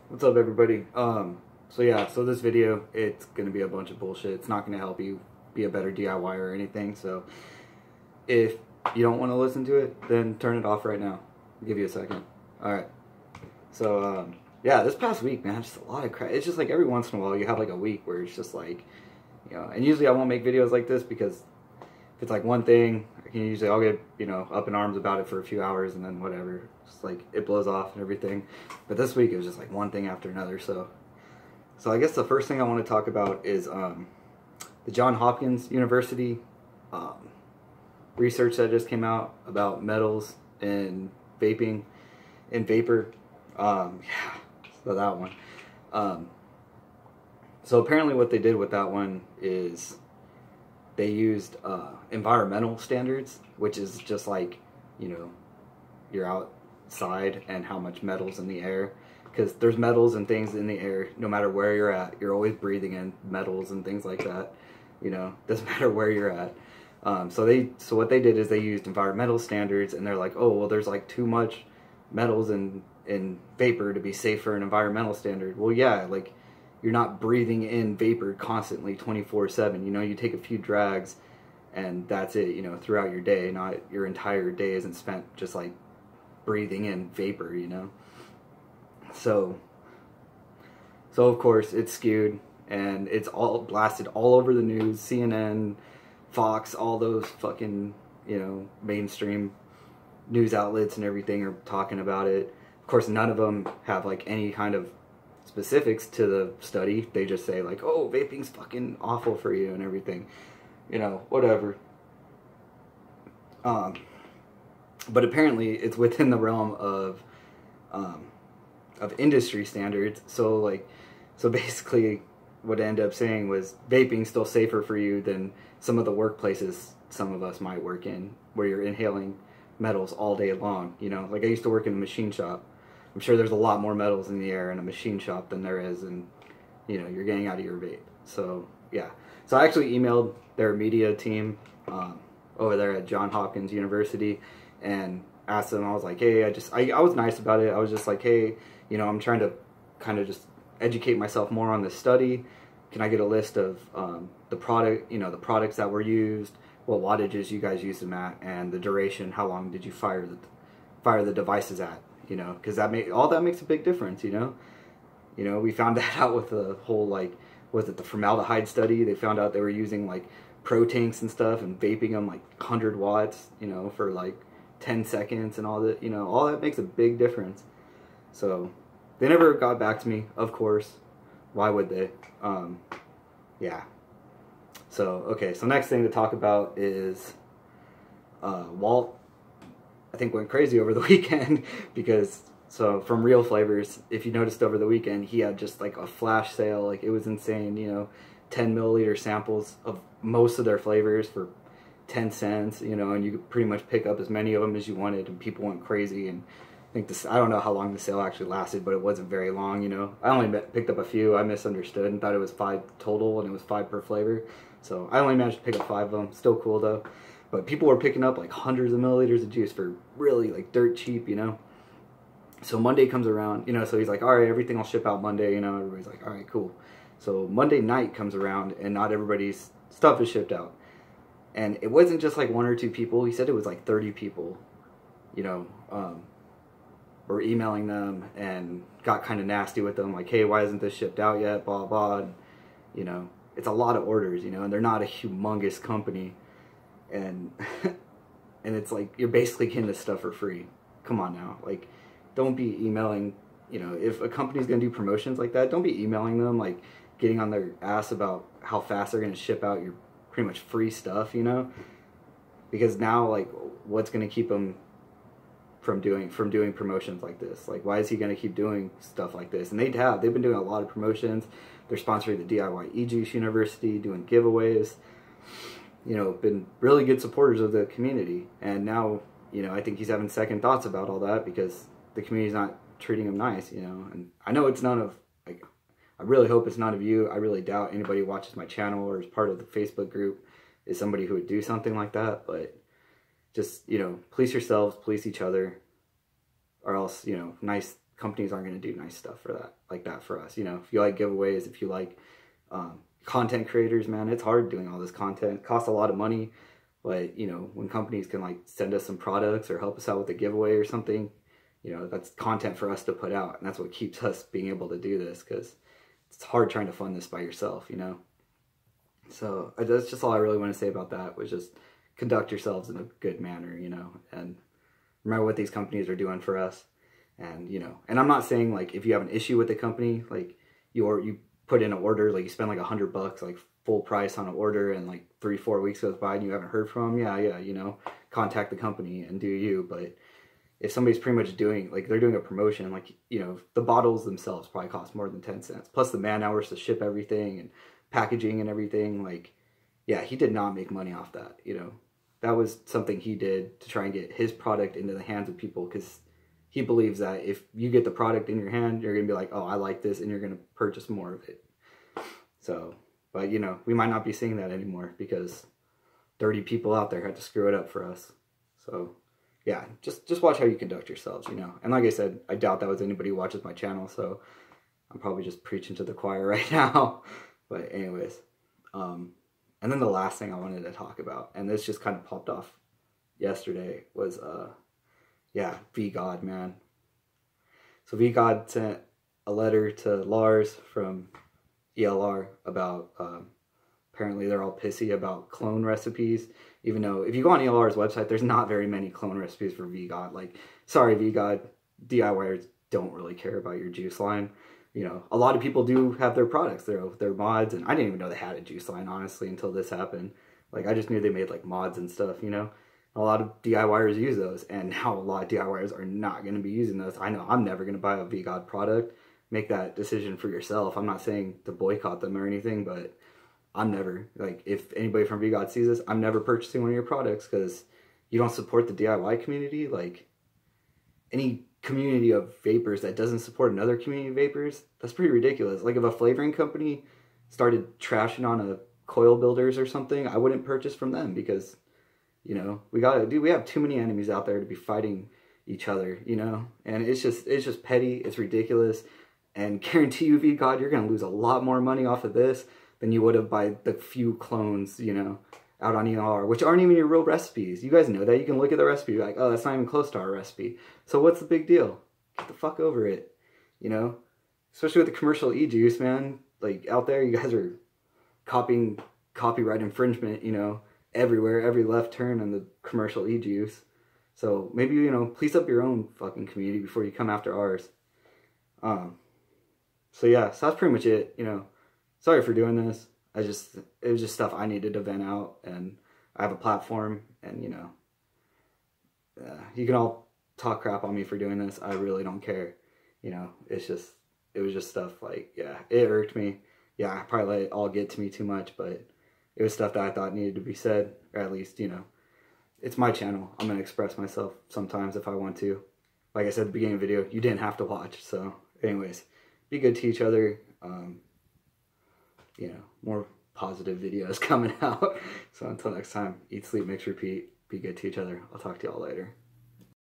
What's up, everybody? So this video, it's gonna be a bunch of bullshit. It's not gonna help you be a better DIY or anything. So if you don't want to listen to it, then turn it off right now. I'll give you a second. All right. So yeah, this past week, man, just a lot of crap. It's just like every once in a while you have like a week where it's just like, and usually I won't make videos like this because if it's like one thing, I'll get, up in arms about it for a few hours and then whatever. Just like it blows off and everything. But this week it was just like one thing after another. So I guess the first thing I want to talk about is the Johns Hopkins University research that just came out about metals and vaping and vapor. Yeah, so that one. So apparently what they did with that one is they used environmental standards, which is just like, you're outside and how much metal's in the air. Because there's metals and things in the air no matter where you're at. You're always breathing in metals and things like that. Doesn't matter where you're at. So what they did is they used environmental standards, and they're like, oh, well, there's like too much metals in vapor to be safe for an environmental standard. Well, yeah, like you're not breathing in vapor constantly 24/7. You take a few drags and that's it, throughout your day. Not your entire day isn't spent just like breathing in vapor, So of course it's skewed and it's all blasted all over the news, CNN, Fox, all those fucking, mainstream news outlets and everything are talking about it. Of course, none of them have like any kind of specifics to the study. They just say like, oh, vaping's fucking awful for you and everything, whatever. But apparently it's within the realm of industry standards. So basically what I ended up saying was vaping's still safer for you than some of the workplaces some of us might work in, where you're inhaling metals all day long. Like I used to work in a machine shop. I'm sure there's a lot more metals in the air in a machine shop than there is in, you're getting out of your vape. So yeah. So I actually emailed their media team over there at Johns Hopkins University and asked them. I was like, hey, I was nice about it. I was just like, hey, I'm trying to kind of just educate myself more on this study. Can I get a list of the products that were used, what wattages you guys used them at, and the duration, how long did you fire the devices at, because all that makes a big difference, we found that out with the whole, was it the formaldehyde study? They found out they were using like pro tanks and stuff and vaping them like 100 watts, for like 10 seconds and all that, all that makes a big difference. So they never got back to me, of course. Why would they? Yeah. So, okay, so next thing to talk about is Walt, I think, went crazy over the weekend because, so from Real Flavors, if you noticed over the weekend, he had just like a flash sale. Like it was insane, 10 milliliter samples of most of their flavors for 10 cents, and you could pretty much pick up as many of them as you wanted, and people went crazy. And I think I don't know how long the sale actually lasted, but it wasn't very long, I only picked up a few. I misunderstood and thought it was 5 total, and it was 5 per flavor. So I only managed to pick up 5 of them. Still cool though. But people were picking up like hundreds of milliliters of juice for really like dirt cheap, So Monday comes around, so he's like, all right, everything will ship out Monday, everybody's like, all right, cool. So Monday night comes around and not everybody's stuff is shipped out. And it wasn't just like 1 or 2 people. He said it was like 30 people, were emailing them and got kind of nasty with them, like, hey, why isn't this shipped out yet, blah, blah. And, it's a lot of orders, and they're not a humongous company. And and it's like, you're basically getting this stuff for free. Come on now. Like, don't be emailing, if a company's going to do promotions like that, don't be emailing them, like, getting on their ass about how fast they're going to ship out your pretty much free stuff, because now, like, what's going to keep them from doing promotions like this? Like, why is he going to keep doing stuff like this? And they've been doing a lot of promotions. They're sponsoring the DIY E-Juice University, doing giveaways, been really good supporters of the community. And now, I think he's having second thoughts about all that because the community's not treating him nice, and I know it's none of, like, I really hope it's none of you. I really doubt anybody who watches my channel or is part of the Facebook group is somebody who would do something like that, but just, police yourselves, police each other, or else, nice companies aren't going to do nice stuff for that, like that for us. You know, if you like giveaways, if you like content creators, man, it's hard doing all this content. It costs a lot of money, but, you know, when companies can like send us some products or help us out with a giveaway or something, you know, that's content for us to put out. And that's what keeps us being able to do this, because it's hard trying to fund this by yourself, you know. So that's just all I really want to say about that, was just conduct yourselves in a good manner, you know, and remember what these companies are doing for us. And, you know, and I'm not saying like if you have an issue with the company, like you put in an order, like you spend like $100, like full price on an order, and like 3-4 weeks goes by and you haven't heard from them, yeah, you know, contact the company and do you. But if somebody's pretty much doing, like they're doing a promotion, like, you know, the bottles themselves probably cost more than 10 cents, plus the man hours to ship everything and packaging and everything. Like, yeah, he did not make money off that, you know. That was something he did to try and get his product into the hands of people, because he believes that if you get the product in your hand, you're going to be like, oh, I like this, and you're going to purchase more of it. So, but, you know, we might not be seeing that anymore because dirty people out there had to screw it up for us. So, yeah, just watch how you conduct yourselves, you know. And like I said, I doubt that was anybody who watches my channel, so I'm probably just preaching to the choir right now. But anyways, and then the last thing I wanted to talk about, and this just kind of popped off yesterday, was, yeah, VGOD, man. So VGOD sent a letter to Lars from ELR about, apparently they're all pissy about clone recipes, even though if you go on ELR's website, there's not very many clone recipes for VGOD. Like, sorry, VGOD, DIYers don't really care about your juice line. You know, a lot of people do have their products, their mods, and I didn't even know they had a juice line, honestly, until this happened. Like, I just knew they made, like, mods and stuff, you know. A lot of DIYers use those, and now a lot of DIYers are not going to be using those. I know I'm never going to buy a VGOD product. Make that decision for yourself. I'm not saying to boycott them or anything, but I'm never, like, if anybody from VGOD sees this, I'm never purchasing one of your products, because you don't support the DIY community. Like, any community of vapors that doesn't support another community of vapors, that's pretty ridiculous. Like, if a flavoring company started trashing on a coil builders or something, I wouldn't purchase from them, because, you know, we have too many enemies out there to be fighting each other, you know. And it's just petty, it's ridiculous, and guarantee you, VGOD, you're gonna lose a lot more money off of this than you would have by the few clones, you know, out on ELR, which aren't even your real recipes. You guys know that. You can look at the recipe, you're like, oh, that's not even close to our recipe. So what's the big deal? Get the fuck over it, you know? Especially with the commercial e-juice, man. Like, out there, you guys are copying copyright infringement, you know, everywhere, every left turn on the commercial e-juice. So maybe, you know, police up your own fucking community before you come after ours. So yeah, so that's pretty much it, you know. Sorry for doing this. It was just stuff I needed to vent out, and I have a platform, and, you know, you can all talk crap on me for doing this. I really don't care. You know, it was just stuff like, yeah, it irked me. Yeah, I probably let it all get to me too much, but it was stuff that I thought needed to be said, or at least, you know, it's my channel. I'm going to express myself sometimes if I want to. Like I said at the beginning of the video, you didn't have to watch. So anyways, be good to each other. You know, more positive videos coming out. So until next time, eat, sleep, mix, repeat. Be good to each other. I'll talk to y'all later.